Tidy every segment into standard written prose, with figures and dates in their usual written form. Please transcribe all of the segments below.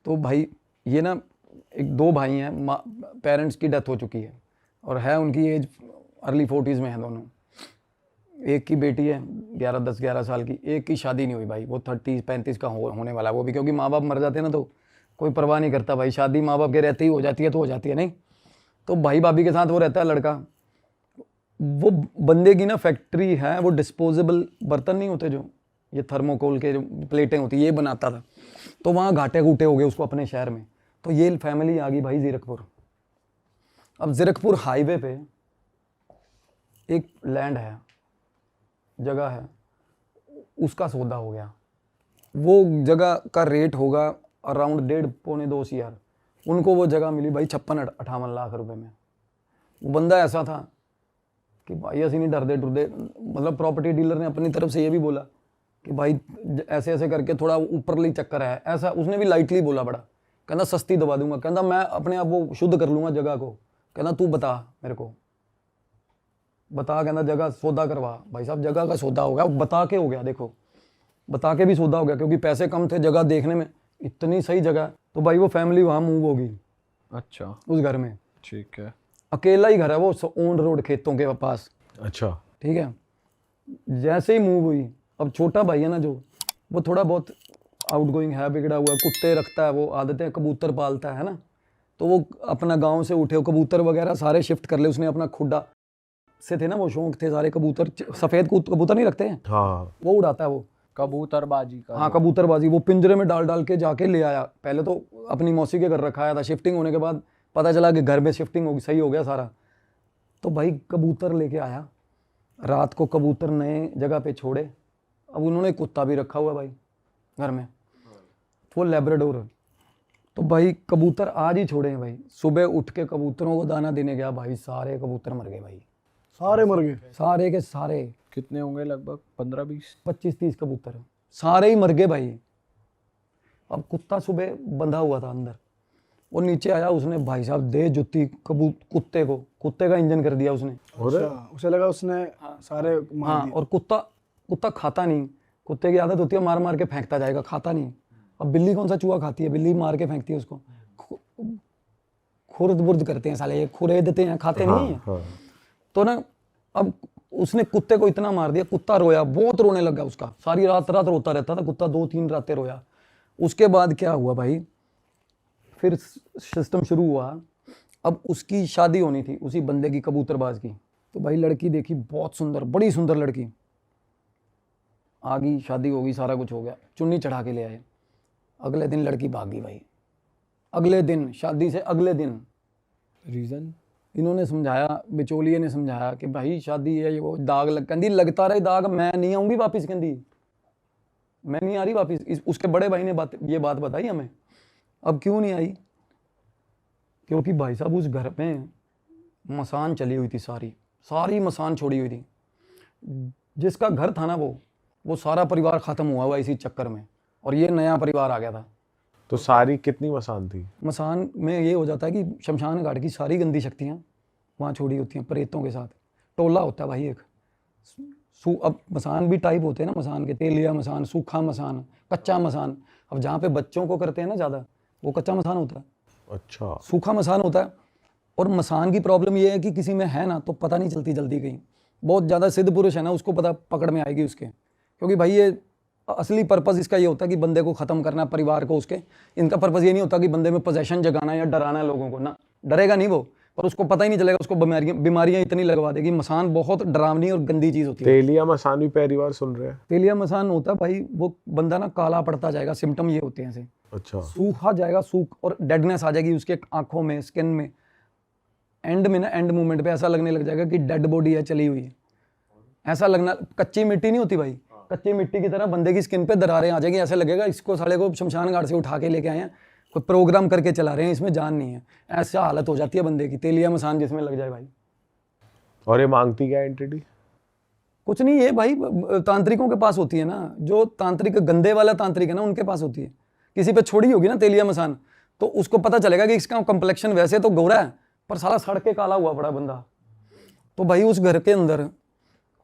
तो भाई ये ना एक 2 भाई हैं, पेरेंट्स की डेथ हो चुकी है और है उनकी एज अर्ली 40s में है दोनों। एक की बेटी है 11 साल की, एक की शादी नहीं हुई भाई, वो 30-35 का होने वाला है वो भी, क्योंकि माँ बाप मर जाते हैं ना तो कोई परवाह नहीं करता भाई, शादी माँ बाप के रहते ही हो जाती है तो हो जाती है नहीं। तो भाई भाभी के साथ वो रहता है लड़का। वो बंदे की ना फैक्ट्री है, वो डिस्पोजेबल बर्तन नहीं होते जो ये थर्मोकोल के जो प्लेटें होती है ये बनाता था, तो वहाँ घाटे घूटे हो गए उसको अपने शहर में। तो ये फैमिली आ गई भाई जीरकपुर। अब जीरकपुर हाईवे पे एक लैंड है, जगह है, उसका सौदा हो गया। वो जगह का रेट होगा अराउंड 1.5-2 CR। उनको वो जगह मिली भाई 56-58 लाख रुपए में। वो बंदा ऐसा था कि भाई ऐसे नहीं डरदे डरदे, मतलब प्रॉपर्टी डीलर ने अपनी तरफ से ये भी बोला कि भाई ऐसे ऐसे करके थोड़ा ऊपरली चक्कर है, ऐसा उसने भी लाइटली बोला बड़ा, कहना सस्ती दबा दूंगा, कहना मैं अपने आप वो शुद्ध कर लूँगा जगह को, कहना तू बता मेरे को, बता, कहना जगह सौदा करवा। भाई साहब जगह का सौदा हो गया, बता के हो गया, देखो बता के भी सौदा हो गया, क्योंकि पैसे कम थे, जगह देखने में इतनी सही जगह। तो भाई वो फैमिली वहाँ मूव होगी। अच्छा। उस घर में ठीक है, अकेला ही घर है वो, ऑन रोड खेतों के पास। अच्छा ठीक है, जैसे ही मूव हुई, अब छोटा भाई है ना जो, वो थोड़ा बहुत आउटगोइंग है, बिगड़ा हुआ, कुत्ते रखता है, वो आदतें, कबूतर पालता है ना, तो वो अपना गांव से उठे कबूतर वगैरह सारे शिफ्ट कर ले उसने, अपना खुड्डा से थे ना वो शौक थे सारे, कबूतर सफेद कबूतर नहीं रखते हैं, हाँ वो उड़ाता है वो, कबूतरबाजी का। हाँ कबूतरबाजी, वो पिंजरे में डाल डाल के जाके ले आया। पहले तो अपनी मौसी के घर रखाया था, शिफ्टिंग होने के बाद पता चला कि घर में शिफ्टिंग होगी, सही हो गया सारा। तो भाई कबूतर लेके आया, रात को कबूतर नए जगह पे छोड़े। अब उन्होंने कुत्ता भी रखा हुआ भाई घर में, वो लेब्राडोर। तो भाई कबूतर आज ही छोड़े हैं भाई, सुबह उठ के कबूतरों को दाना देने गया भाई, सारे कबूतर मर गए भाई, सारे मर गए, सारे के सारे। कितने होंगे लगभग? 15-20 25-30 कबूतर सारे ही मर गए भाई। अब कुत्ता सुबह बंधा हुआ था अंदर, वो नीचे आया, उसने भाई साहब दे जुत्ती कुत्ते को, कुत्ते का इंजन कर दिया उसने। अच्छा, उसे लगा उसने सारे मार हाँ, दिए। और कुत्ता खाता नहीं, कुत्ते की आदत होती है मार मार के फेंकता जाएगा, खाता नहीं। अब बिल्ली कौन सा चूहा खाती है, बिल्ली मार के फेंकती है उसको, खुर्द बुर्द करते हैं साले, ये खुरे देते हैं, खाते नहीं है। तो ना अब उसने कुत्ते को इतना मार दिया, कुत्ता रोया, बहुत रोने लगा उसका, सारी रात रोता रहता था कुत्ता, 2-3 रातें रोया। उसके बाद क्या हुआ भाई, फिर सिस्टम शुरू हुआ। अब उसकी शादी होनी थी उसी बंदे की, कबूतरबाज की। तो भाई लड़की देखी, बहुत सुंदर, बड़ी सुंदर लड़की, आ गई, शादी हो गई, सारा कुछ हो गया, चुन्नी चढ़ा के ले आए। अगले दिन लड़की भाग गई भाई, अगले दिन, शादी से अगले दिन। रीजन? इन्होंने समझाया, बिचौलिए ने समझाया कि भाई शादी है, ये वो दाग कहती लगता रहे दाग, मैं नहीं आऊँगी वापस, कहती मैं नहीं आ रही वापस। उसके बड़े भाई ने ये बात बताई हमें। अब क्यों नहीं आई, क्योंकि भाई साहब उस घर में मसान चली हुई थी, सारी मसान छोड़ी हुई थी। जिसका घर था ना वो सारा परिवार ख़त्म हुआ इसी चक्कर में, और ये नया परिवार आ गया था। तो सारी कितनी मसान थी? मसान में ये हो जाता है कि शमशान घाट की सारी गंदी शक्तियाँ वहाँ छोड़ी होती हैं, प्रेतों के साथ टोला होता है भाई एक। अब मसान भी टाइप होते हैं ना, मसान के, तेलिया मसान, सूखा मसान, कच्चा मसान। अब जहाँ पे बच्चों को करते हैं ना ज़्यादा, वो कच्चा मसान होता है। अच्छा। सूखा मसान होता है। और मसान की प्रॉब्लम ये है कि किसी में है ना तो पता नहीं चलती जल्दी, कहीं बहुत ज़्यादा सिद्ध पुरुष है ना उसको पता पकड़ में आएगी उसके, क्योंकि भाई ये असली पर्पज़ इसका ये होता है कि बंदे को ख़त्म करना, परिवार को उसके। इनका पर्पज़ ये नहीं होता कि बंदे में पोजेशन जगाना या डराना है लोगों को, ना डरेगा नहीं वो, पर उसको पता ही नहीं चलेगा, उसको बीमारियां इतनी लगवा देगी। मसान बहुत डरावनी और गंदी चीज़ होती है। तेलिया मसान भी पहली बार सुन रहे हैं। तेलिया मसान होता है भाई, वो बंदा ना काला पड़ता जाएगा, सिम्टम ये होते हैं ऐसे। अच्छा। सूखा जाएगा, और डेडनेस आ जाएगी उसके आंखों में, स्किन में। एंड में ना, एंड मोमेंट पे ऐसा लगने लग जाएगा कि डेड बॉडी है, चली हुई है, ऐसा लगना। कच्ची मिट्टी नहीं होती भाई, कच्ची मिट्टी की तरह बंदे की स्किन पे दरारें आ जाएगी, ऐसा लगेगा इसको साले को शमशान घाट से उठा के लेके आए हैं, कोई प्रोग्राम करके चला रहे हैं, इसमें जान नहीं है, ऐसा हालत हो जाती है बंदे की। तेलिया मसान जिसमें लग जाए भाई। और ये मांगती क्या एंटिटी? कुछ नहीं, ये भाई तांत्रिकों के पास होती है ना, जो तांत्रिक गंदे वाला तांत्रिक है ना उनके पास होती है। किसी पे छोड़ी होगी ना तेलिया मसान, तो उसको पता चलेगा कि इसका कम्प्लेक्शन वैसे तो गोरा है पर साला सड़ के काला हुआ पड़ा बंदा। तो भाई उस घर के अंदर,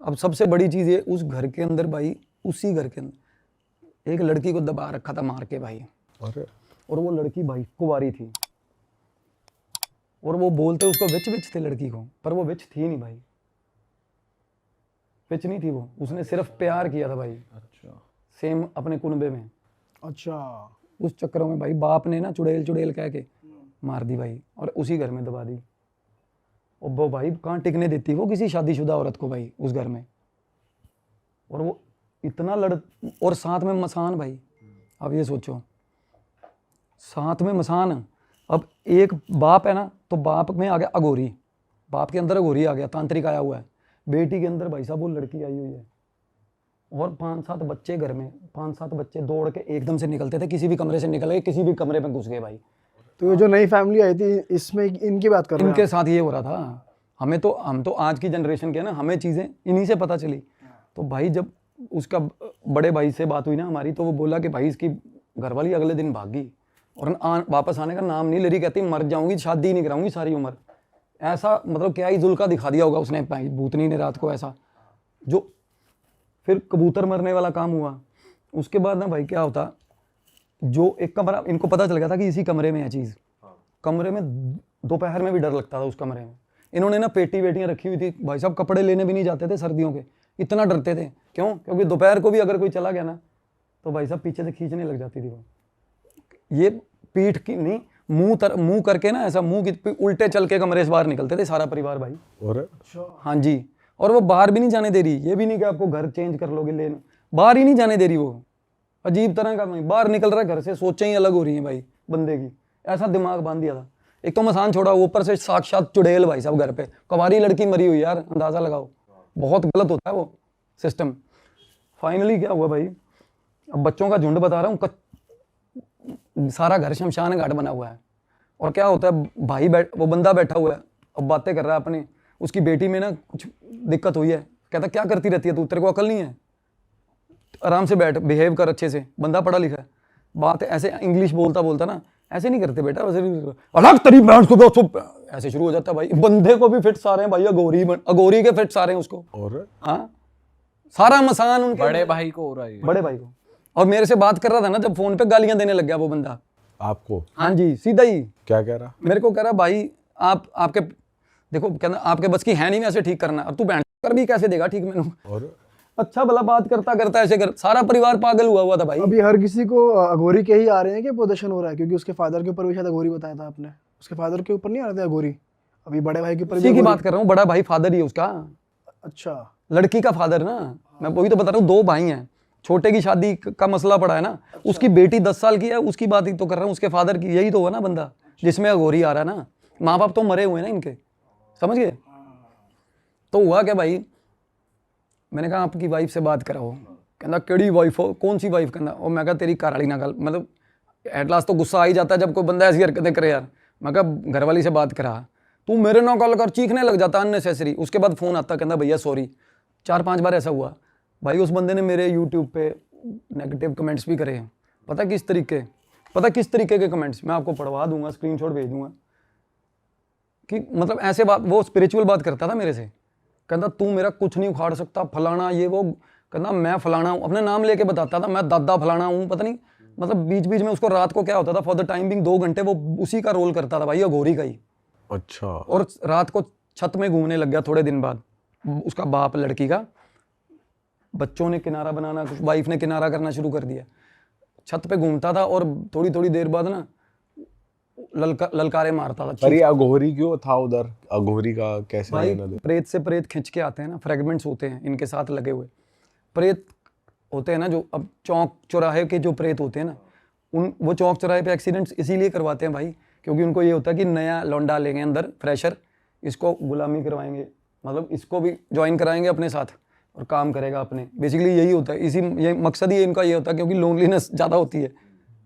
अब सबसे बड़ी चीज़ ये, उस घर के अंदर भाई, उसी घर के अंदर एक लड़की को दबा रखा था मार के भाई। अरे। और वो लड़की भाई कुंवारी थी, और वो बोलते उसको विच विच थे लड़की को, पर वो विच थी नहीं भाई, विच नहीं थी वो, उसने सिर्फ प्यार किया था भाई, अच्छा। सेम अपने कुनबे में। अच्छा। उस चक्करों में भाई बाप ने ना चुड़ैल चुड़ैल कह के मार दी भाई, और उसी घर में दबा दी। और वो भाई कहाँ टिकने देती वो किसी शादीशुदा औरत को भाई उस घर में, और वो इतना लड़, और साथ में मसान भाई। अब ये सोचो, साथ में मसान। अब एक बाप है ना, तो बाप में आ गया अघोरी, बाप के अंदर अघोरी आ गया, तांत्रिक आया हुआ है, बेटी के अंदर भाई साहब वो लड़की आई हुई है, और 5-7 बच्चे घर में, 5-7 बच्चे दौड़ के एकदम से निकलते थे, किसी भी कमरे से निकल गए, किसी भी कमरे में घुस गए भाई। तो ये जो नई फैमिली आई थी इसमें इनकी बात कर रहे हैं इनके साथ ये हो रहा था। हम तो आज की जनरेशन के हैं ना, हमें चीज़ें इन्हीं से पता चली। तो भाई जब उसका बड़े भाई से बात हुई ना हमारी, तो वो बोला कि भाई इसकी घरवाली अगले दिन भाग गई, और वापस आने का नाम नहीं ले रही, कहती मर जाऊंगी, शादी नहीं कराऊंगी सारी उम्र। ऐसा मतलब क्या ही जुल्का दिखा दिया होगा उसने भाई भूतनी ने रात को ऐसा। जो फिर कबूतर मरने वाला काम हुआ, उसके बाद ना भाई क्या होता, जो एक कमरा इनको पता चल गया था कि इसी कमरे में है चीज़, कमरे में दोपहर में भी डर लगता था उस कमरे में। इन्होंने ना पेटी वेटियाँ रखी हुई थी भाई साहब, कपड़े लेने भी नहीं जाते थे सर्दियों के, इतना डरते थे। क्यों? क्योंकि दोपहर को भी अगर कोई चला गया ना, तो भाई साहब पीछे से खींचने लग जाती थी वो। ये पीठ की नहीं, मुंह करके ना ऐसा, मुंह की उल्टे चल के कमरे से बाहर निकलते थे सारा परिवार भाई। और हाँ जी, और वो बाहर भी नहीं जाने दे रही, ये भी नहीं कि आपको घर चेंज कर लोगे, लेना बाहर ही नहीं जाने दे रही वो। अजीब तरह का भाई, बाहर निकल रहा है घर से, सोचें ही अलग हो रही हैं भाई बंदे की, ऐसा दिमाग बांध दिया था। एक तो मसान छोड़ा, ऊपर से साक्षात चुड़ैल भाई साहब घर पे, कुंवारी लड़की मरी हुई यार, अंदाजा लगाओ, बहुत गलत होता है वो सिस्टम। फाइनली क्या हुआ भाई, अब बच्चों का झुंड बता रहा हूँ, सारा घर शमशान घाट बना हुआ है, और क्या होता है भाई वो बंदा बैठा हुआ है, अब बातें कर रहा है अपने, उसकी बेटी में ना कुछ दिक्कत हुई है, कहता क्या करती रहती है तू, तेरे को अकल नहीं है, आराम से बैठ, बिहेव कर अच्छे से, बंदा पढ़ा लिखा है। बात ऐसे इंग्लिश बोलता ना, ऐसे नहीं करते बेटा, वैसे अलग तरीके ऐसे शुरू हो जाता है भाई। बंदे को भी फिट आ रहे हैं भाई, अगोरी के फिट आ रहे हैं उसको। और हाँ, सारा मसान उनके बड़े भाई को हो रहा है ये। बड़े भाई को। और मेरे से बात कर रहा था ना, जब फोन पे गालियां देने लग गया वो बंदा। आपको? हाँ जी, सीधा ही। क्या कह रहा? मेरे को कह रहा भाई आपके देखो, कहना आपके बस की है नहीं वैसे ठीक करना, और तू बहन कर भी कैसे देगा ठीक मैंने। और अच्छा भला बात करता ऐसे कर, सारा परिवार पागल हुआ था भाई। अभी हर किसी को अघोरी के ही आ रहे हैं कि पोजेशन हो रहा है, क्योंकि उसके फादर के ऊपर भी शायद अघोरी बताया था आपने, उसके फादर के ऊपर नहीं आ रहे थे अघोरी, अभी बड़े भाई के ऊपर उसी की बात कर रहा हूँ, बड़ा भाई फादर ही है उसका। अच्छा, लड़की का फादर ना, मैं वही तो बता रहा हूँ, 2 भाई हैं, छोटे की शादी का मसला पड़ा है ना, उसकी बेटी 10 साल की है, उसकी बात ही तो कर रहा हूँ, उसके फादर की। यही तो हुआ ना बंदा जिसमें अघोरी आ रहा है ना, माँ बाप तो मरे हुए ना इनके, समझ गए। तो हुआ क्या भाई, मैंने कहा आपकी वाइफ से बात कराओ, कहना केड़ी वाइफ हो, कौन सी वाइफ, कहना। और मैं कहा तेरी घरवाली ना गल, मतलब एट लास्ट तो गुस्सा आ ही जाता है जब कोई बंदा ऐसी हरकतें करे यार। मैं कहा घरवाली से बात करा, तू मेरे ना कॉल कर, चीखने लग जाता अननेसेसरी। उसके बाद फ़ोन आता, कहना भैया सॉरी। 4-5 बार ऐसा हुआ भाई। उस बंदे ने मेरे यूट्यूब पे नेगेटिव कमेंट्स भी करे हैं, पता किस तरीके के कमेंट्स, मैं आपको पढ़वा दूंगा, स्क्रीनशॉट भेज दूंगा, कि मतलब ऐसे बात, वो स्पिरिचुअल बात करता था मेरे से, कहता तू मेरा कुछ नहीं उखाड़ सकता, फलाना ये वो, कहता मैं फलाना हूँ, अपने नाम लेके बताता था, मैं दादा फलाना हूँ, पता नहीं, मतलब बीच बीच में उसको रात को क्या होता था, फॉर द टाइम बिंग 2 घंटे वो उसी का रोल करता था भाई, अघोरी का ही। अच्छा। और रात को छत में घूमने लग गया थोड़े दिन बाद, उसका बाप लड़की का, बच्चों ने किनारा बनाना, वाइफ ने किनारा करना शुरू कर दिया, छत पे घूमता था, और थोड़ी थोड़ी देर बाद ना ललकारे मारता था। पर ये अघोरी क्यों था उधर? अघोरी का कैसे भाई लेना देना? प्रेत से प्रेत खिंच के आते हैं ना, फ्रेगमेंट्स होते हैं इनके साथ लगे हुए, प्रेत होते हैं ना, जो अब चौक चौराहे के जो प्रेत होते हैं ना, वो चौक चौराहे पे एक्सीडेंट्स इसीलिए करवाते हैं भाई, क्योंकि उनको ये होता है कि नया लौंडा लेंगे अंदर, फ्रेशर, इसको गुलामी करवाएंगे, मतलब इसको भी ज्वाइन कराएंगे अपने साथ और काम करेगा अपने, बेसिकली यही होता है, ये मकसद ही इनका ये होता है, क्योंकि लोनलीनेस ज़्यादा होती है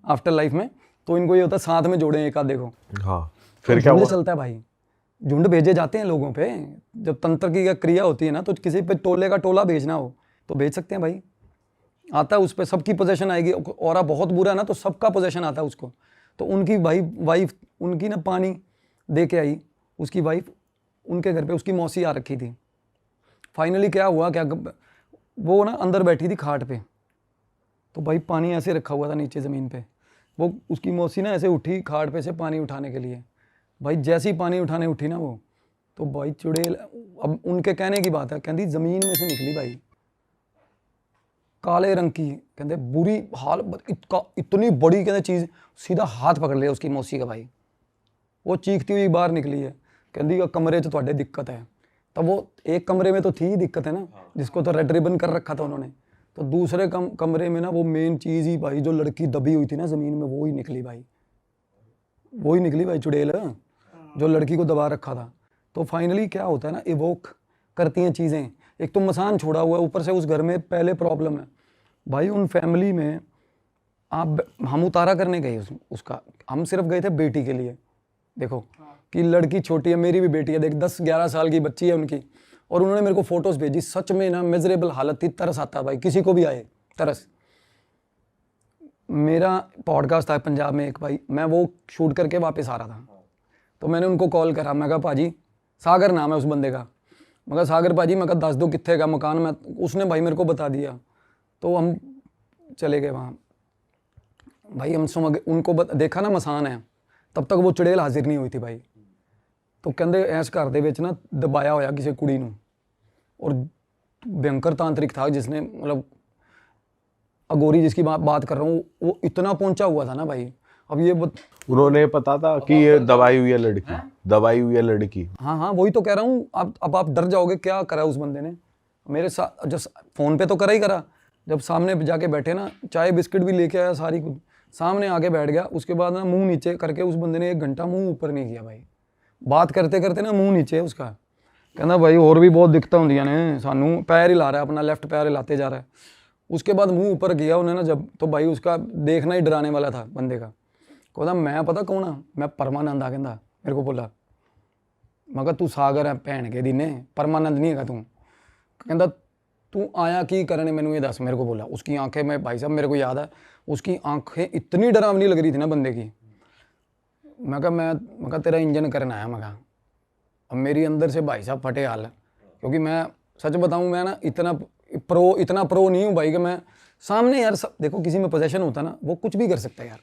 आफ्टर लाइफ में, तो इनको ये होता है साथ में जोड़ें एक आध। देखो हाँ, फिर क्या हुआ? चलता है भाई, झुंड भेजे जाते हैं लोगों पे, जब तंत्र की क्रिया होती है ना, तो किसी पे टोले का टोला भेजना हो तो भेज सकते हैं भाई, आता है उस पर, सबकी पोजेशन आएगी, और बहुत बुरा है ना तो सबका पोजेशन आता है उसको। तो उनकी भाई वाइफ उनकी ना पानी दे के आई, उसकी वाइफ उनके घर पे, उसकी मौसी आ रखी थी। फाइनली क्या हुआ, वो ना अंदर बैठी थी खाट पे, तो भाई पानी ऐसे रखा हुआ था नीचे ज़मीन पे, वो उसकी मौसी ना ऐसे उठी खाट पे से पानी उठाने के लिए, भाई जैसी पानी उठाने उठी ना वो, तो भाई चुड़ैल, अब उनके कहने की बात है, कहती ज़मीन में से निकली भाई, काले रंग की, कहते बुरी हाल, इतनी बड़ी कहते चीज़, सीधा हाथ पकड़ लिया उसकी मौसी का भाई, वो चीखती हुई बाहर निकली है, कहती कमरे च थोड़े दिक्कत है। तब वो एक कमरे में तो थी ही दिक्कत है ना, जिसको तो रेड रिबन कर रखा था उन्होंने, तो दूसरे कमरे में ना वो मेन चीज़ ही भाई, जो लड़की दबी हुई थी ना ज़मीन में, वो ही निकली भाई, वो ही निकली भाई चुड़ैल, जो लड़की को दबा रखा था। तो फाइनली क्या होता है ना, इवोक करती हैं चीज़ें, एक तो मसान छोड़ा हुआ है, ऊपर से उस घर में पहले प्रॉब्लम है भाई, उन फैमिली में हम उतारा करने गए उसका, हम सिर्फ गए थे बेटी के लिए, देखो कि लड़की छोटी है, मेरी भी बेटी है, देख 10-11 साल की बच्ची है उनकी, और उन्होंने मेरे को फोटोज़ भेजी, सच में ना मिजरेबल हालत थी, तरस आता भाई, किसी को भी आए तरस। मेरा पॉडकास्ट था पंजाब में एक भाई, मैं वो शूट करके वापस आ रहा था, तो मैंने उनको कॉल करा, मैं कहा भाजी, सागर नाम है उस बंदे का, मैं कहा सागर भाजी, मैं कहा 10 दो कितने का मकान, मैं उसने भाई मेरे को बता दिया, तो हम चले गए वहाँ भाई, हम समझ उनको देखा ना मसान है, तब तक वो चुड़ैल हाजिर नहीं हुई थी भाई। तो कहते इस घर ਦੇ ਵਿੱਚ ना दबाया होया किसी कुड़ी ਨੂੰ, और भयंकर तांत्रिक था जिसने, मतलब अगोरी जिसकी बात कर रहा हूँ, वो इतना पहुंचा हुआ था ना भाई। अब ये उन्होंने पता था कि ये दवाई हुई है लड़की, दवाई हुई है लड़की। हाँ हाँ वही तो कह रहा हूँ, अब आप डर जाओगे, क्या करा उस बंदे ने मेरे साथ, जब फ़ोन पे तो करा ही करा, जब सामने जाके बैठे ना, चाय बिस्किट भी लेके आया, सारी कुछ सामने आके बैठ गया, उसके बाद ना मुंह नीचे करके उस बंदे ने 1 घंटा मुंह ऊपर नहीं किया भाई, बात करते करते ना मुंह नीचे उसका, कहना भाई और भी बहुत दिक्कत होंगी ने सानू, पैर हिला रहा है अपना, लेफ्ट पैर हिलाते जा रहा है, उसके बाद मुंह ऊपर किया उन्हें ना जब, तो भाई उसका देखना ही डराने वाला था बंदे का, कहता मैं पता कौन हाँ, मैं परमानंद आ, कहता मेरे को बोला, मैं कहा तू सागर है भैन के दीने, परमानंद नहीं है तू, कहता तू आया की करने, मैंने ये दस, मेरे को बोला, उसकी आंखें में भाई साहब मेरे को याद है, उसकी आंखें इतनी डरावनी लग रही थी ना बंदे की, मैं कहा तेरा इंजन करना है, मैं कहा अब मेरी अंदर से भाई साहब फटे हाल है, क्योंकि मैं सच बताऊं, मैं ना इतना प्रो नहीं हूँ भाई कि मैं सामने यार देखो किसी में पोजेशन होता है ना, वो कुछ भी कर सकता है यार,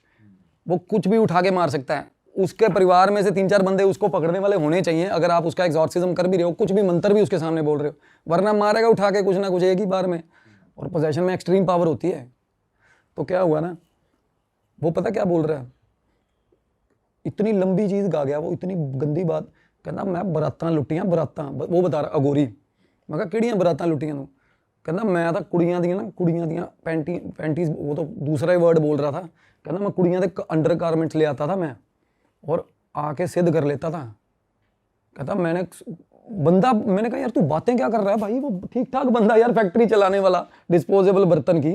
वो कुछ भी उठा के मार सकता है, उसके परिवार में से 3-4 बंदे उसको पकड़ने वाले होने चाहिए, अगर आप उसका एग्जॉर्सिज्म कर भी रहे हो, कुछ भी मंत्र भी उसके सामने बोल रहे हो, वरना मारेगा उठा के कुछ ना कुछ एक ही बार में, और पोजेशन में एक्सट्रीम पावर होती है। तो क्या हुआ ना, वो पता क्या बोल रहा है, इतनी लंबी चीज़ गा गया वो, इतनी गंदी बात, कहना मैं बरातां लुटियां, बरातां, वो बता रहा अगोरी, मैं कहा किहड़ियां बरातां लुटियां तू, कहना मैं तो कुड़ियां दियां पैंटीज, वो तो दूसरा ही वर्ड बोल रहा था, कहना मैं कुड़ियां दे अंडर गारमेंट्स ले आता था मैं, और आके सिद्ध कर लेता था, कहता मैंने कहा यार तू बातें क्या कर रहा है भाई, वो ठीक ठाक बंदा यार, फैक्ट्री चलाने वाला, डिस्पोजेबल बर्तन की,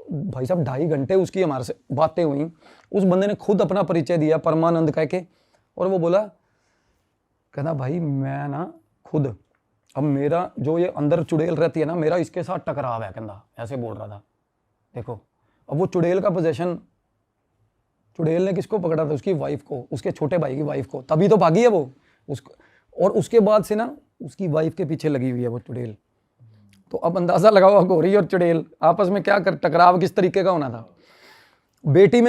भाई साहब 2.5 घंटे उसकी हमारे से बातें हुई, उस बंदे ने खुद अपना परिचय दिया परमानंद कह के, और वो बोला, कहना भाई मैं ना खुद, अब मेरा जो ये अंदर चुड़ैल रहती है ना, मेरा इसके साथ टकराव है, कहना ऐसे बोल रहा था। देखो अब वो चुड़ैल का पोजेशन, चुड़ैल ने किसको पकड़ा था, उसकी वाइफ को, उसके छोटे भाई की वाइफ को, तभी तो भागी है वो उसको, और उसके बाद से ना उसकी वाइफ के पीछे लगी हुई है वो चुड़ैल। तो अब अंदाजा लगाओ अघोरी और चुड़ैल आपस में क्या टकराव किस तरीके का होना था। बेटी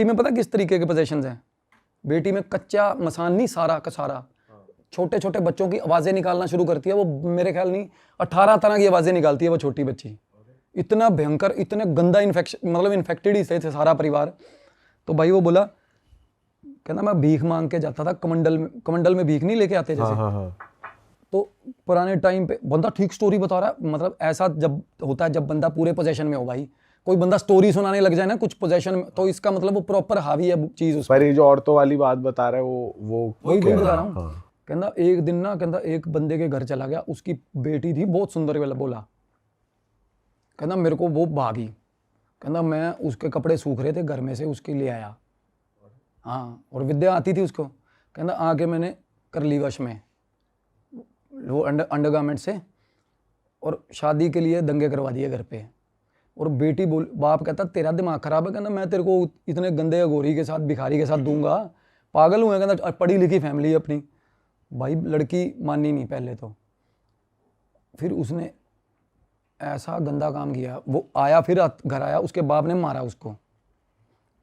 में पता किस तरीके के पोजेशंस हैं, बेटी में कच्चा मसान नहीं, सारा का सारा छोटे छोटे बच्चों की आवाज़ें निकालना शुरू करती है वो, मेरे ख्याल नहीं 18 तरह की आवाज़ें निकालती है वो छोटी बच्ची, इतना भयंकर, इतने गंदा इन्फेक्शन, मतलब इन्फेक्टेड ही थे सारा परिवार। तो भाई वो बोला, कहना मैं भीख मांग के जाता था, कमंडल में भीख नहीं लेके आते जैसे, हाँ। तो पुराने टाइम पे बंदा ठीक स्टोरी बता रहा है, मतलब ऐसा जब होता है जब बंदा पूरे पोजेशन में हो भाई, कोई बंदा स्टोरी सुनाने लग जाए ना कुछ पोजेशन में, तो इसका मतलब वो प्रॉपर हावी है चीज उस पर। ये जो औरतों वाली बात बता रहा है वो वही क्या बता है? रहा हूँ। हाँ। कहना एक दिन ना, कहना एक बंदे के घर चला गया, उसकी बेटी थी बहुत सुंदर वाला, बोला कहना मेरे को वो भागी, कहना मैं उसके कपड़े सूख रहे थे घर में से, उसके लिए आया, हाँ, और विद्या आती थी उसको, कहना आके मैंने कर ली वश में वो अंडरगारमेंट से, और शादी के लिए दंगे करवा दिए घर पे। और बेटी बोल, बाप कहता तेरा दिमाग खराब है, कहना मैं तेरे को इतने गंदे अघोरी के साथ, भिखारी के साथ दूंगा, पागल हुए, कहना पढ़ी लिखी फैमिली अपनी। भाई लड़की मानी नहीं पहले तो, फिर उसने ऐसा गंदा काम किया, वो आया फिर घर आया, उसके बाप ने मारा उसको,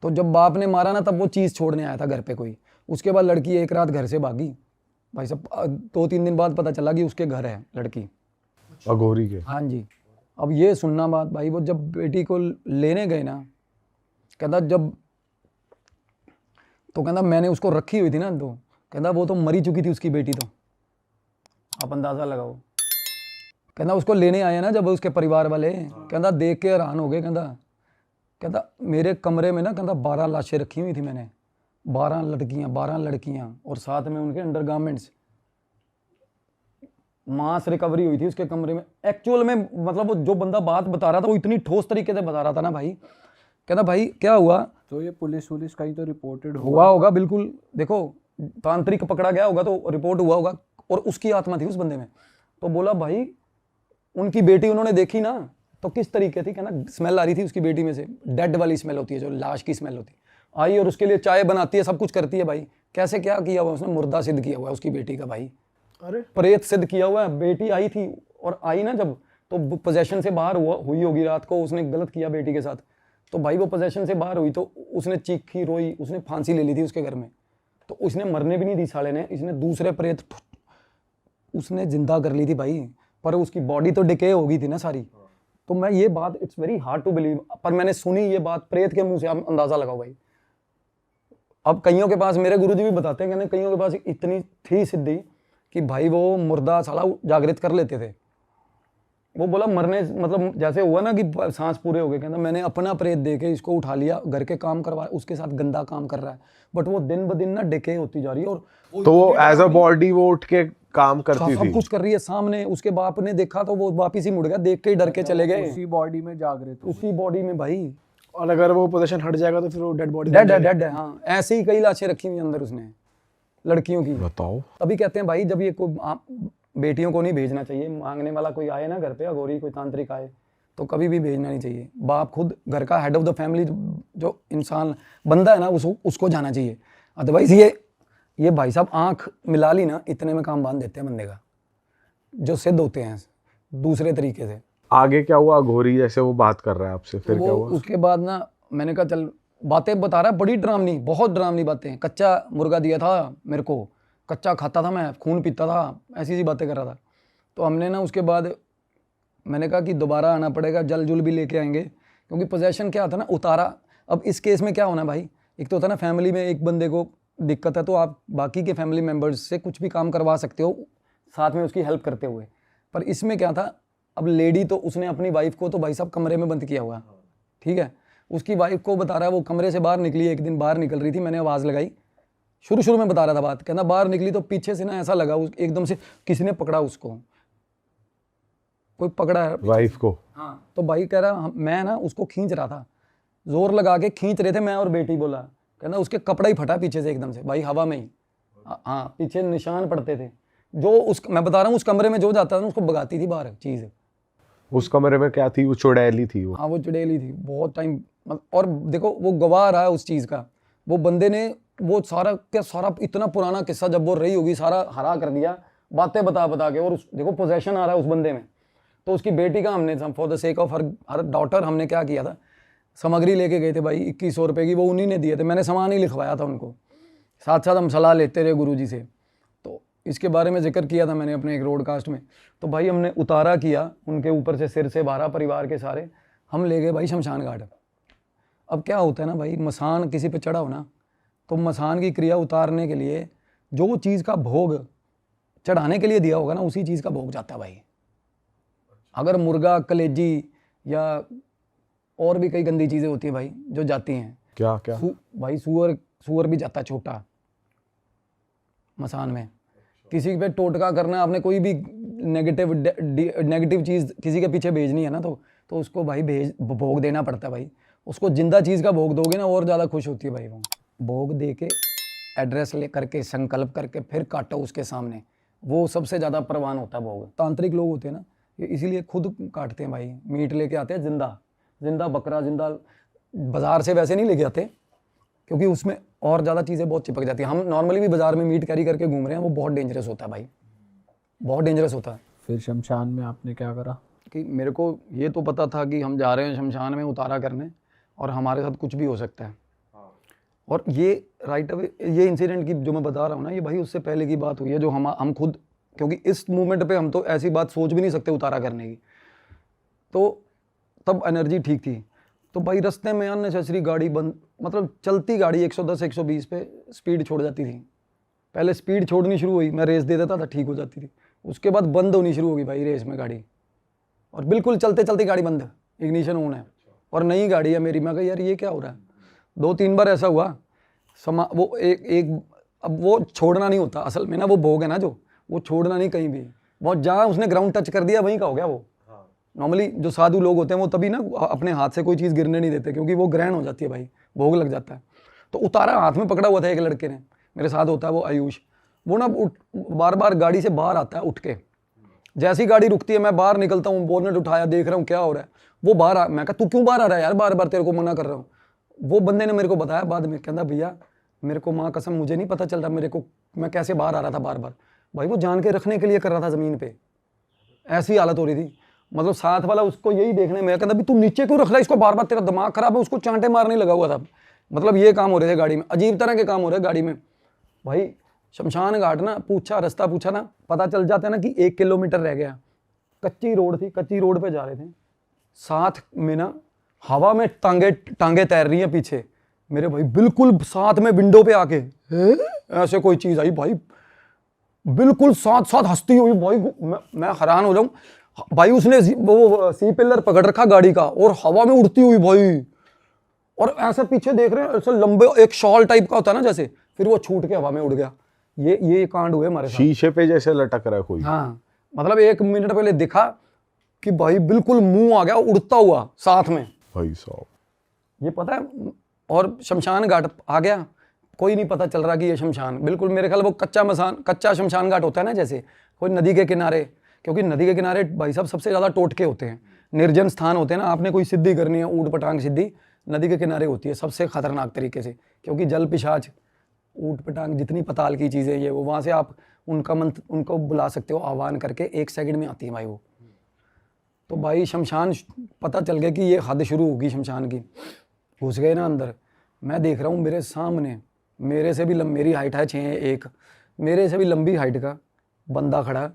तो जब बाप ने मारा ना तब वो चीज़ छोड़ने आया था घर पे कोई। उसके बाद लड़की एक रात घर से भागी भाई साहब, 2-3 दिन बाद पता चला कि उसके घर है लड़की। अघोरी के? हाँ जी। अब ये सुनना बात भाई, वो जब बेटी को लेने गए ना, कहता जब तो कहता मैंने उसको रखी हुई थी ना, तो कहता वो तो मरी चुकी थी उसकी बेटी, तो आप अंदाज़ा लगाओ। कहता उसको लेने आए ना जब उसके परिवार वाले, कहता देख के हैरान हो गए। कहता मेरे कमरे में ना, कहता 12 लाशें रखी हुई थी मैंने, 12 लड़कियां और साथ में उनके अंडरगारमेंट्स। मास रिकवरी हुई थी उसके कमरे में। एक्चुअल में मतलब वो जो बंदा बात बता रहा था वो इतनी ठोस तरीके से बता रहा था ना भाई। कहता भाई क्या हुआ? तो ये पुलिस कहीं तो रिपोर्टेड हुआ होगा बिल्कुल। देखो तांत्रिक पकड़ा गया होगा तो रिपोर्ट हुआ होगा, और उसकी आत्मा थी उस बंदे में। तो बोला भाई उनकी बेटी उन्होंने देखी ना तो किस तरीके थी, कहना स्मेल आ रही थी उसकी बेटी में से, डेड वाली स्मेल होती है जो लाश की स्मेल होती है। आई और उसके लिए चाय बनाती है, सब कुछ करती है भाई। कैसे क्या किया हुआ उसने? मुर्दा सिद्ध किया हुआ है उसकी बेटी का भाई, अरे प्रेत सिद्ध किया हुआ है। बेटी आई थी और आई ना जब, तो पोजेशन से बाहर हुई होगी रात को, उसने गलत किया बेटी के साथ। तो भाई वो पोजेशन से बाहर हुई तो उसने चीखी रोई, उसने फांसी ले ली थी उसके घर में। तो उसने मरने भी नहीं दी साले ने, इसने दूसरे प्रेत उसने जिंदा कर ली थी भाई, पर उसकी बॉडी तो डिके हो गई थी ना सारी। तो मैं ये बात, it's very hard to believe, पर मैंने सुनी ये बात प्रेत के मुंह से, आप अंदाजा लगाओ भाई। अब कईयों के पास, मेरे गुरुजी भी बताते हैं, कहते कईयों के पास इतनी थी सिद्धि कि भाई वो मुर्दा साला जागृत कर लेते थे। वो बोला मरने मतलब जैसे हुआ ना कि सांस पूरे हो गए, कहता मैंने अपना प्रेत दे के इसको उठा लिया, घर के काम करवाया, उसके साथ गंदा काम कर रहा है, बट वो दिन ब दिन ना डिके होती जा रही है। और तो वो एज अ बॉडी वो उठ के काम करती सब थी? कुछ कर रही है सामने। उसके बाप ने देखा तो वो वापिस ही मुड़ गया, देख के ही डर के चले गए। उसी बॉडी में जागृत हो उसी बॉडी में भाई, और अगर वो पोजीशन हट जाएगा तो फिर वो डेड बॉडी डेड है, डेड है। हाँ ऐसे ही कई लाशें रखी हुई अंदर उसने लड़कियों की। बताओ। तभी कहते हैं भाई जब ये कोई बेटियों को नहीं भेजना चाहिए, मांगने वाला कोई आए ना घर पे, अघोरी कोई तांत्रिक आए तो कभी भी भेजना नहीं चाहिए। बाप खुद घर का हेड ऑफ द फैमिली जो इंसान बंदा है ना उसको जाना चाहिए। अदरवाइज ये भाई साहब आंख मिला ली ना, इतने में काम बांध देते हैं बंदे का, जो सिद्ध होते हैं दूसरे तरीके से। आगे क्या हुआ? अघोरी जैसे वो बात कर रहा है आपसे, फिर क्या हुआ? उसके बाद ना मैंने कहा चल, बातें बता रहा है बड़ी डरावनी, बहुत डरावनी बातें। कच्चा मुर्गा दिया था मेरे को, कच्चा खाता था मैं, खून पीता था, ऐसी सी बातें कर रहा था। तो हमने ना उसके बाद मैंने कहा कि दोबारा आना पड़ेगा, जल जुल भी लेके आएंगे, क्योंकि पोजेशन क्या होता है ना, उतारा। अब इस केस में क्या होना भाई, एक तो होता है ना फैमिली में एक बंदे को दिक्कत है तो आप बाकी के फैमिली मेम्बर्स से कुछ भी काम करवा सकते हो साथ में उसकी हेल्प करते हुए। पर इसमें क्या था, अब लेडी तो उसने अपनी वाइफ को तो भाई साहब कमरे में बंद किया हुआ, ठीक है। उसकी वाइफ को बता रहा है, वो कमरे से बाहर निकली, एक दिन बाहर निकल रही थी, मैंने आवाज़ लगाई, शुरू में बता रहा था बात, कहना बाहर निकली तो पीछे से ना ऐसा लगा एकदम से किसी ने पकड़ा उसको, कोई पकड़ा है वाइफ को? हाँ। तो भाई कह रहा मैं ना उसको खींच रहा था, जोर लगा के खींच रहे थे मैं और बेटी। बोला कहना उसके कपड़ा ही फटा पीछे से एकदम से भाई, हवा में ही। हाँ पीछे निशान पड़ते थे। जो मैं बता रहा हूँ उस कमरे में जो जाता था ना उसको भगाती थी बाहर चीज़। उस कमरे में क्या थी? वो चुड़ैली थी वो? हाँ वो चुड़ैली थी बहुत टाइम। और देखो वो गवाह रहा है उस चीज़ का, वो बंदे ने वो सारा क्या सारा इतना पुराना किस्सा जब वो रही होगी सारा हरा कर दिया बातें बता के। और देखो पोजेशन आ रहा है उस बंदे में। तो उसकी बेटी का हमने for the sake of her daughter हमने क्या किया था, सामग्री लेके गए थे भाई 2100 रुपये की, वो उन्हीं ने दिए थे, मैंने सामान ही लिखवाया था उनको, साथ साथ हम सलाह लेते रहे गुरुजी से। तो इसके बारे में जिक्र किया था मैंने अपने एक ब्रॉडकास्ट में। तो भाई हमने उतारा किया उनके ऊपर से, सिर से बाहर परिवार के सारे हम ले गए भाई शमशान घाट। अब क्या होता है ना भाई, मसान किसी पे चढ़ा हो ना, तो मसान की क्रिया उतारने के लिए जो चीज़ का भोग चढ़ाने के लिए दिया होगा ना, उसी चीज़ का भोग जाता है भाई। अगर मुर्गा, कलेजी या और भी कई गंदी चीज़ें होती है भाई जो जाती हैं। क्या क्या? भाई सूअर भी जाता है छोटा मसान में। किसी पे टोटका करना, आपने कोई भी नेगेटिव चीज़ किसी के पीछे भेजनी है ना, तो उसको भाई भोग देना पड़ता है भाई। उसको जिंदा चीज़ का भोग दोगे ना और ज़्यादा खुश होती है भाई। वो भोग दे के एड्रेस ले करके संकल्प करके फिर काटो उसके सामने, वो सबसे ज़्यादा प्रवान होता है भोग। तांत्रिक लोग होते हैं ना, ये इसीलिए खुद काटते हैं भाई, मीट लेके आते हैं जिंदा बकरा, जिंदा। बाज़ार से वैसे नहीं लेके आते क्योंकि उसमें और ज़्यादा चीज़ें बहुत चिपक जाती हैं। हम नॉर्मली भी बाज़ार में मीट कैरी करके घूम रहे हैं, वो बहुत डेंजरस होता है भाई, बहुत डेंजरस होता है। फिर शमशान में आपने क्या करा? कि मेरे को ये तो पता था कि हम जा रहे हैं शमशान में उतारा करने और हमारे साथ कुछ भी हो सकता है। और ये राइट अवे ये इंसिडेंट की जो मैं बता रहा हूँ ना, ये भाई उससे पहले की बात हुई है, जो हम खुद, क्योंकि इस मूवमेंट पे हम तो ऐसी बात सोच भी नहीं सकते उतारा करने की, तो तब एनर्जी ठीक थी। तो भाई रास्ते में अननेसेसरी गाड़ी बंद, मतलब चलती गाड़ी 110 120 पे स्पीड छोड़ जाती थी। पहले स्पीड छोड़नी शुरू हुई, मैं रेस दे देता था, ठीक हो जाती थी। उसके बाद बंद होनी शुरू होगी भाई रेस में गाड़ी, और बिल्कुल चलते चलते गाड़ी बंद, इग्निशन ऑन है और नई गाड़ी है मेरी। मैं कहा यार ये क्या हो रहा है। 2-3 बार ऐसा हुआ, वो एक अब वो छोड़ना नहीं होता असल में ना, वो भोग है ना जो, वो छोड़ना नहीं कहीं भी। वो जहाँ उसने ग्राउंड टच कर दिया वहीं का हो गया वो। नॉर्मली जो साधु लोग होते हैं वो तभी ना अपने हाथ से कोई चीज़ गिरने नहीं देते, क्योंकि वो ग्रहण हो जाती है भाई, भोग लग जाता है। तो उतारा, हाथ में पकड़ा हुआ था एक लड़के ने, मेरे साथ होता है वो आयुष, वो ना बार बार गाड़ी से बाहर आता है उठ के। जैसी गाड़ी रुकती है मैं बाहर निकलता हूँ, बोनट उठाया, देख रहा हूँ क्या हो रहा है। वो बाहर आ, मैं कहा तू क्यों बाहर आ रहा है यार, बार बार तेरे को मना कर रहा हूँ। वो बंदे ने मेरे को बताया बाद में, कहता भैया मेरे को माँ कसम मुझे नहीं पता चल रहा मेरे को, मैं कैसे बाहर आ रहा था बार बार। भाई वो जान के रखने के लिए कर रहा था ज़मीन पे, ऐसी हालत हो रही थी। मतलब साथ वाला उसको यही देखने में कहता भी तू नीचे क्यों रख रहा है इसको बार बार, तेरा दिमाग खराब है, उसको चांटे मारने लगा हुआ था। मतलब ये काम हो रहे थे गाड़ी में, अजीब तरह के काम हो रहे गाड़ी में भाई। शमशान घाट ना पूछा, रास्ता पूछा ना, पता चल जाता है ना कि 1 किलोमीटर रह गया। कच्ची रोड थी, कच्ची रोड पे जा रहे थे, साथ में ना हवा में टांगे तैर रही हैं पीछे मेरे भाई, बिल्कुल साथ में विंडो पे आके ऐसे कोई चीज आई भाई, बिल्कुल साथ साथ हंसती हुई भाई। मैं हैरान हो जाऊं भाई, उसने वो सी पिलर पकड़ रखा गाड़ी का और हवा में उड़ती हुई भाई, और ऐसे पीछे देख रहे हैं, ऐसे लंबे एक शॉल टाइप का होता है ना जैसे, फिर वो छूट के हवा में उड़ गया। ये कांड हुए हमारे साथ। शीशे पे जैसे लटक रहा है कोई। हाँ, मतलब 1 मिनट पहले दिखा कि भाई बिल्कुल मुंह आ गया उड़ता हुआ साथ में भाई साहब, ये पता है। और शमशान घाट आ गया, कोई नहीं पता चल रहा कि ये शमशान, बिल्कुल मेरे ख्याल वो कच्चा शमशान घाट होता है ना, जैसे कोई नदी के किनारे, क्योंकि नदी के किनारे भाई साहब सबसे ज़्यादा टोटके होते हैं, निर्जन स्थान होते हैं ना। आपने कोई सिद्धि करनी है, ऊट पटांग सिद्धि नदी के किनारे होती है सबसे खतरनाक तरीके से, क्योंकि जल पिशाच, ऊट पटांग जितनी पताल की चीज़ें ये वो, वहाँ से आप उनका मंत्र उनको बुला सकते हो आह्वान करके, 1 सेकंड में आती है भाई वो। तो भाई शमशान पता चल गया कि ये हद शुरू होगी शमशान की। घुस गए ना अंदर, मैं देख रहा हूँ मेरे सामने, मेरे से भी मेरी हाइट है 6'1", मेरे से भी लंबी हाइट का बंदा खड़ा है,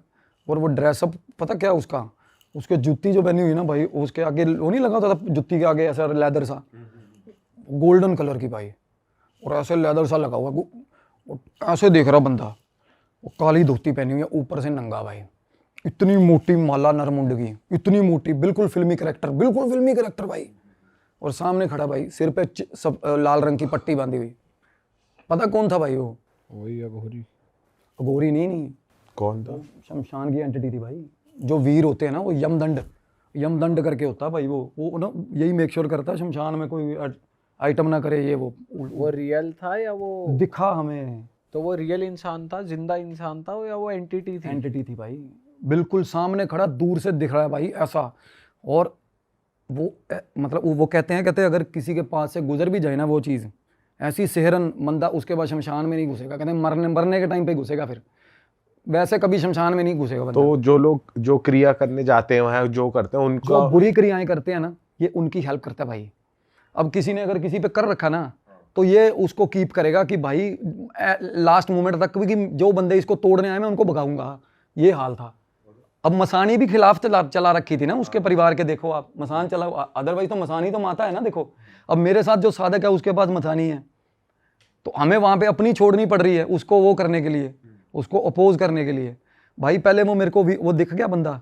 और वो ड्रेसअप पता क्या उसका, उसके जूती जो पहनी हुई ना भाई, उसके आगे वो नहीं लगा होता था जुत्ती के आगे ऐसा लेदर सा, गोल्डन कलर की भाई, और ऐसे लेदर सा लगा हुआ, ऐसे देख रहा बंदा, वो काली धोती पहनी हुई है, ऊपर से नंगा भाई, इतनी मोटी माला नरमुंड की, इतनी मोटी, बिल्कुल फिल्मी करेक्टर भाई। और सामने खड़ा भाई, सिर पे सब लाल रंग की पट्टी बांधी हुई। पता कौन था भाई वो? वही अघोरी। अघोरी नहीं, कौन था? शमशान की एंटिटी थी भाई। जो वीर होते हैं ना, वो यमदंड करके होता है भाई। वो ना यही मेक श्योर करता है शमशान में कोई आइटम ना करे ये वो रियल था या वो दिखा हमें? तो वो रियल इंसान था, जिंदा इंसान था, या वो एंटिटी थी? एंटिटी थी भाई, बिल्कुल सामने खड़ा, दूर से दिख रहा है भाई ऐसा। और वो मतलब वो कहते हैं अगर किसी के पास से गुजर भी जाए ना वो चीज़, ऐसी सेहरन मंदा, उसके बाद शमशान में नहीं घुसेगा। कहते हैं मरने के टाइम पे घुसेगा, फिर वैसे कभी शमशान में नहीं घुसेगा बंदा। तो जो लोग जो क्रिया करने जाते हैं वहाँ जो करते हैं उनको, जो बुरी क्रियाएं करते हैं ना, ये उनकी हेल्प करता है भाई। अब किसी ने अगर किसी पे कर रखा ना, तो ये उसको कीप करेगा कि भाई लास्ट मोमेंट तक भी, कि जो बंदे इसको तोड़ने आए मैं उनको भगाऊंगा। ये हाल था। अब मसानी भी खिलाफ चला रखी थी ना उसके परिवार के, देखो आप, मसान चला, अदरवाइज तो मसानी तो माता है ना। देखो अब मेरे साथ जो साधक है उसके पास मसानी है, तो हमें वहाँ पे अपनी छोड़नी पड़ रही है उसको वो करने के लिए, उसको अपोज करने के लिए। भाई पहले वो मेरे को भी वो दिख गया बंदा।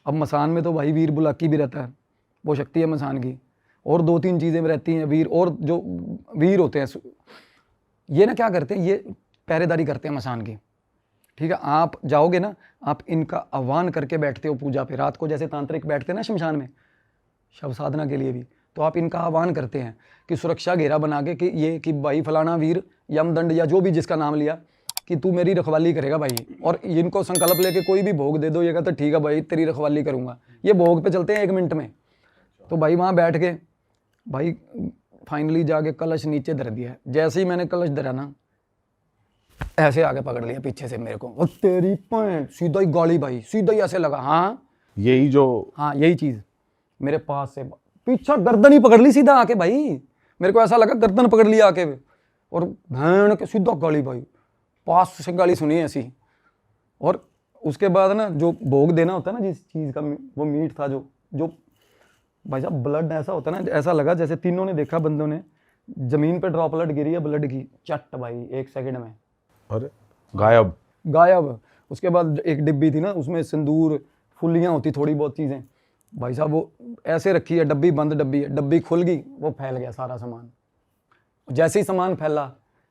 अब मसान में तो भाई वीर बुलाकी भी रहता है, वो शक्ति है मसान की, और 2-3 चीज़ें रहती हैं वीर, और जो वीर होते हैं ये ना क्या करते हैं, ये पहरेदारी करते हैं मसान की। ठीक है, आप जाओगे ना, आप इनका आह्वान करके बैठते हो पूजा पे, रात को जैसे तांत्रिक बैठते हैं ना शमशान में शव साधना के लिए भी, तो आप इनका आह्वान करते हैं कि सुरक्षा घेरा बना के, कि ये कि भाई फलाना वीर यमदंड या जो भी जिसका नाम लिया कि तू मेरी रखवाली करेगा भाई। और इनको संकल्प लेके कोई भी भोग दे दो, ये कहता ठीक है भाई तेरी रखवाली करूँगा। ये भोग पे चलते हैं 1 मिनट में। तो भाई वहाँ बैठ के भाई फाइनली जाके कलश नीचे धर दिया। जैसे ही मैंने कलश धरा ना, ऐसे आगे पकड़ लिया पीछे से मेरे को, और तेरी पैंट, सीधा ही गाली भाई, सीधा ही ऐसे लगा। हाँ यही जो, हाँ यही चीज़ मेरे पास से पीछा गर्दन ही पकड़ ली सीधा आके भाई। मेरे को ऐसा लगा गर्दन पकड़ लिया आके। और भैन के सीधा गाली भाई, पास से गाली सुनी ऐसी। और उसके बाद ना जो भोग देना होता है ना जिस चीज़ का, वो मीट था जो जो भाई साहब ब्लड ऐसा होता है ना, ऐसा लगा जैसे तीनों ने देखा, बंदों ने जमीन पे ड्रॉपलेट गिरी है ब्लड की, चट भाई 1 सेकंड में अरे गायब। गायब। उसके बाद एक डिब्बी थी ना, उसमें सिंदूर फुलियाँ होती थोड़ी बहुत चीज़ें, भाई साहब वो ऐसे रखी है, डब्बी बंद डब्बी है, डब्बी खुल गई, वो फैल गया सारा सामान। जैसे ही सामान फैला,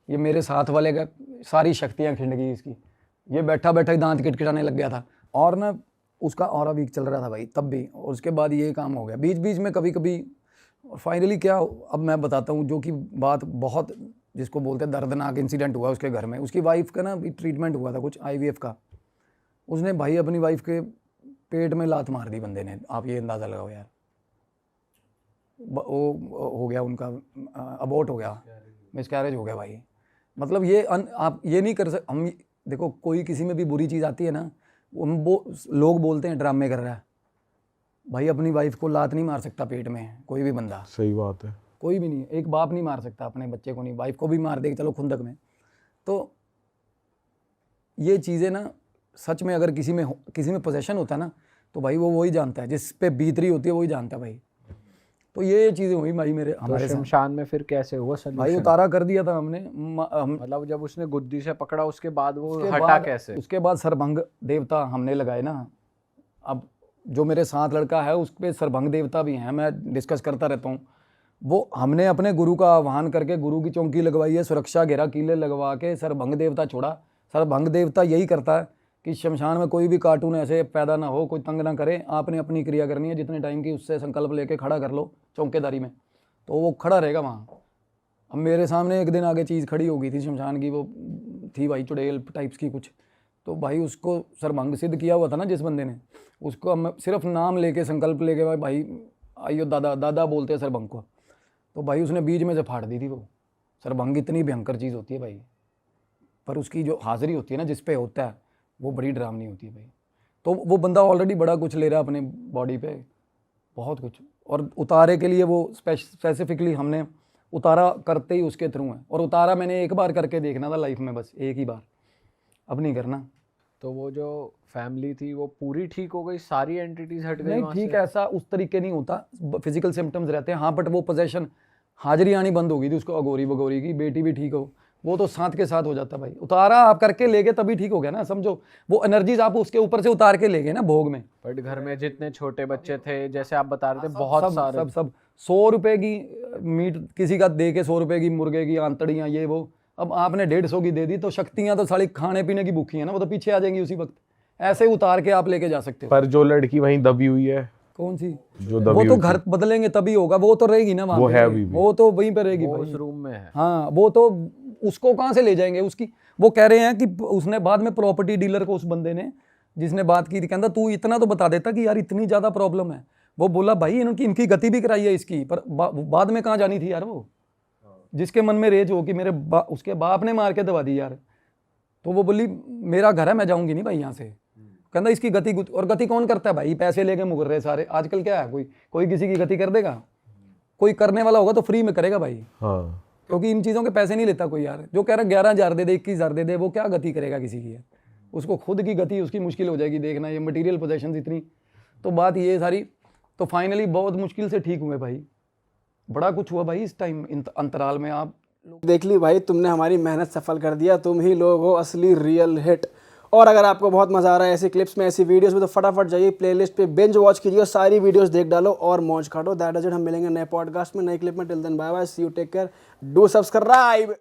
ये मेरे साथ वाले का सारी शक्तियाँ खिंड गई इसकी, ये बैठा बैठा ही दांत किटकिटाने लग गया था। और ना उसका ऑरा वीक चल रहा था भाई तब भी, और उसके बाद ये काम हो गया बीच बीच में कभी कभी। और फाइनली क्या, अब मैं बताता हूँ जो कि बात बहुत जिसको बोलते हैं दर्दनाक इंसिडेंट हुआ उसके घर में। उसकी वाइफ का ना ट्रीटमेंट हुआ था कुछ IVF का, उसने भाई अपनी वाइफ के पेट में लात मार दी बंदे ने, आप ये अंदाज़ा लगाओ यार। वो हो गया उनका, अबॉर्ट हो गया, मिसकैरेज हो गया भाई। मतलब ये आप ये नहीं कर सकते हम। देखो कोई किसी में भी बुरी चीज़ आती है ना, वो लोग बोलते हैं ड्रामे कर रहा है, भाई अपनी वाइफ को लात नहीं मार सकता पेट में कोई भी बंदा, सही बात है। कोई भी नहीं, एक बाप नहीं मार सकता अपने बच्चे को, नहीं वाइफ को भी मार देगा चलो खुंदक में। तो ये चीज़ें ना सच में अगर किसी में पोजेशन होता है ना, तो भाई वो वही जानता है, जिस पे बीत रही होती है वही जानता है भाई। तो ये चीज़ें हुई भाई मेरे हमारे साथ। शमशान में फिर कैसे हुआ भाई सॉल्यूशन? उतारा कर दिया था हमने। मतलब जब उसने गुद्दी से पकड़ा उसके बाद वो उसके हटा बाद- कैसे? उसके बाद सरभंग देवता हमने लगाए ना। अब जो मेरे साथ लड़का है उस पर सरभंग देवता भी हैं, मैं डिस्कस करता रहता हूँ। वो हमने अपने गुरु का आह्वान करके गुरु की चौकी लगवाई है, सुरक्षा घेरा कीले लगवा के सरभंग देवता छोड़ा। सरभंग देवता यही करता है कि शमशान में कोई भी कार्टून ऐसे पैदा ना हो, कोई तंग ना करे, आपने अपनी क्रिया करनी है जितने टाइम की, उससे संकल्प लेके खड़ा कर लो चौकीदारी में, तो वो खड़ा रहेगा वहाँ। अब मेरे सामने एक दिन आगे चीज़ खड़ी हो गई थी शमशान की, वो थी भाई चुड़ैल टाइप्स की कुछ, तो भाई उसको सरभंग सिद्ध किया हुआ था ना जिस बंदे ने, उसको हम सिर्फ नाम लेके संकल्प लेके भाई आइयो दादा दादा बोलते हैं सरभंग को, तो भाई उसने बीच में से फाड़ दी थी वो। सरभंग इतनी भयंकर चीज़ होती है भाई, पर उसकी जो हाजिरी होती है ना जिस पे होता है वो बड़ी डरावनी होती है भाई। तो वो बंदा ऑलरेडी बड़ा कुछ ले रहा है अपने बॉडी पे, बहुत कुछ, और उतारे के लिए वो स्पेसिफिकली हमने उतारा करते ही उसके थ्रू है। और उतारा मैंने एक बार करके देखना था लाइफ में, बस एक ही बार, अब नहीं करना। तो वो जो फैमिली थी वो पूरी ठीक हो गई, सारी एंटिटीज हट गई नहीं वहाँ ठीक से? ऐसा उस तरीके नहीं होता, फिजिकल सिम्टम्स रहते हैं हाँ, बट वो पोजेशन हाजिरी आनी बंद हो गई थी उसको, अगोरी बगोरी की बेटी भी ठीक हो, वो तो साथ के साथ हो जाता भाई। उतारा आप करके ले गए तभी ठीक हो गया ना, समझो वो एनर्जीज आप उसके ऊपर से उतार के ले गए ना भोग में। बट घर में जितने छोटे बच्चे थे जैसे आप बता रहे थे बहुत सब सारे, सब सब 100 रुपए की मीट किसी का दे के 100 रुपए की मुर्गे की आंतड़ियाँ ये वो, अब आपने 150 की दे दी तो शक्तियाँ तो साली खाने पीने की भूखी है ना, वो तो पीछे आ जाएंगी उसी वक्त। ऐसे उतार के आप लेके जा सकते हो। पर जो लड़की वहीं दबी हुई है, कौन सी? जो वो दबी तो हुई घर बदलेंगे तभी होगा, वो तो रहेगी ना वहाँ वो पे। है अभी भी। वो तो वहीं पे रहेगी वो भाई। उस रूम में है। हाँ वो तो, उसको कहाँ से ले जाएंगे उसकी, वो कह रहे हैं कि उसने बाद में प्रॉपर्टी डीलर को, उस बंदे ने जिसने बात की थी, कहता तू इतना तो बता देता कि यार इतनी ज़्यादा प्रॉब्लम है। वो बोला भाई इनकी गति भी कराई है इसकी, पर बाद में कहाँ जानी थी यार वो, जिसके मन में रेज हो कि मेरे उसके बाप ने मार के दबा दी यार, तो वो बोली मेरा घर है मैं जाऊंगी नहीं भाई यहाँ से। कहता इसकी गति, और गति कौन करता है भाई, पैसे लेके मुकर रहे सारे आजकल। क्या है कोई किसी की गति कर देगा? कोई करने वाला होगा तो फ्री में करेगा भाई, हाँ क्योंकि इन चीज़ों के पैसे नहीं लेता कोई यार। जो कह रहा 11,000 दे दे 21,000 दे दे, वो क्या गति करेगा किसी की यार, उसको खुद की गति उसकी मुश्किल हो जाएगी देखना, ये मटेरियल पोजेशन इतनी। तो बात ये सारी, तो फाइनली बहुत मुश्किल से ठीक हुए भाई, बड़ा कुछ हुआ भाई इस टाइम अंतराल में। आप देख ली भाई, तुमने हमारी मेहनत सफल कर दिया, तुम ही लोग हो असली रियल हिट। और अगर आपको बहुत मजा आ रहा है ऐसी क्लिप्स में, ऐसी वीडियोस में, तो फटाफट जाइए प्लेलिस्ट पे बिंज वॉच कीजिए और सारी वीडियोस देख डालो और मौज काटो। That is it. हम मिलेंगे नए पॉडकास्ट में, नए क्लिप में। Till then bye bye, see you, take care, do subscribe.